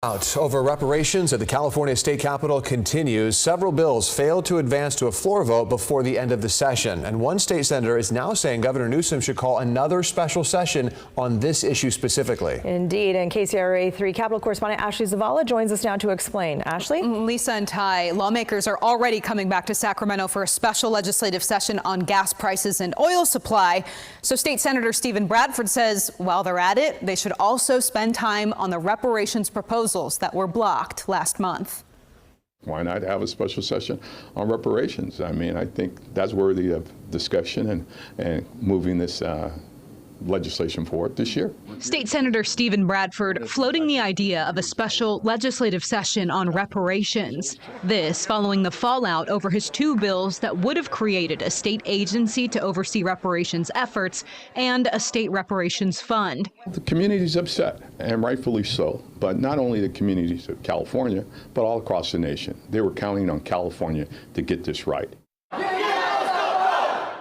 Out over reparations at the California State Capitol continues. Several bills failed to advance to a floor vote before the end of the session. And one state senator is now saying Governor Newsom should call another special session on this issue specifically. Indeed. And KCRA 3 Capitol correspondent Ashley Zavala joins us now to explain. Ashley? Lisa and Ty, lawmakers are already coming back to Sacramento for a special legislative session on gas prices and oil supply. So State Senator Stephen Bradford says while they're at it, they should also spend time on the reparations proposal that were blocked last month. Why not have a special session on reparations? I mean, I think that's worthy of discussion and moving this legislation forward this year. State Senator Stephen Bradford floating the idea of a special legislative session on reparations. This following the fallout over his two bills that would have created a state agency to oversee reparations efforts and a state reparations fund. The community's upset, and rightfully so, but not only the communities of California, but all across the nation. They were counting on California to get this right.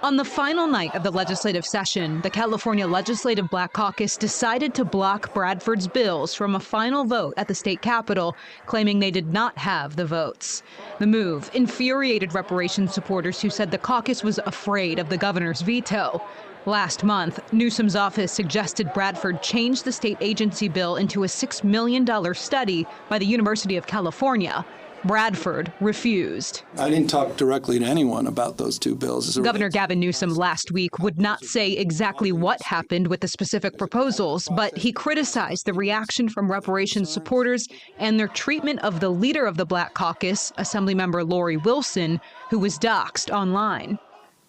On the final night of the legislative session, the California Legislative Black Caucus decided to block Bradford's bills from a final vote at the state capitol, claiming they did not have the votes. The move infuriated reparations supporters who said the caucus was afraid of the governor's veto. Last month, Newsom's office suggested Bradford change the state agency bill into a $6 million study by the University of California. Bradford refused. I didn't talk directly to anyone about those two bills. Governor Gavin Newsom last week would not say exactly what happened with the specific proposals, but he criticized the reaction from reparations supporters and their treatment of the leader of the Black Caucus, Assemblymember Lori Wilson, who was doxxed online.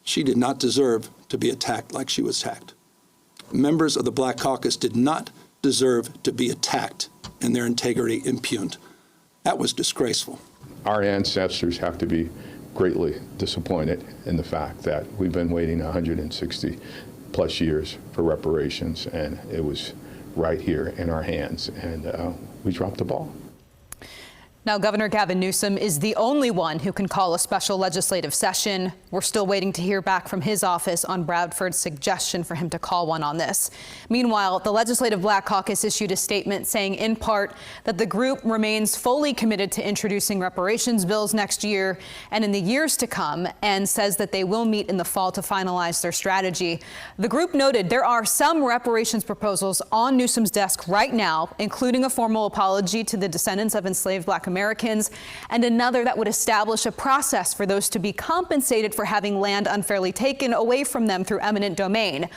She did not deserve to be attacked like she was attacked. Members of the Black Caucus did not deserve to be attacked and their integrity impugned. That was disgraceful. Our ancestors have to be greatly disappointed in the fact that we've been waiting 160 plus years for reparations, and it was right here in our hands, and we dropped the ball. Now, Governor Gavin Newsom is the only one who can call a special legislative session. We're still waiting to hear back from his office on Bradford's suggestion for him to call one on this. Meanwhile, the Legislative Black Caucus issued a statement saying in part that the group remains fully committed to introducing reparations bills next year and in the years to come, and says that they will meet in the fall to finalize their strategy. The group noted there are some reparations proposals on Newsom's desk right now, including a formal apology to the descendants of enslaved Black Americans, and another that would establish a process for those to be compensated for having land unfairly taken away from them through eminent domain.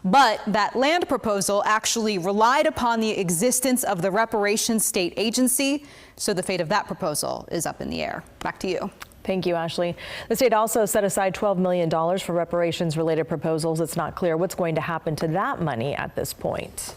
But that land proposal actually relied upon the existence of the reparations state agency, so the fate of that proposal is up in the air. Back to you. Thank you, Ashley. The state also set aside $12 million for reparations-related proposals. It's not clear what's going to happen to that money at this point.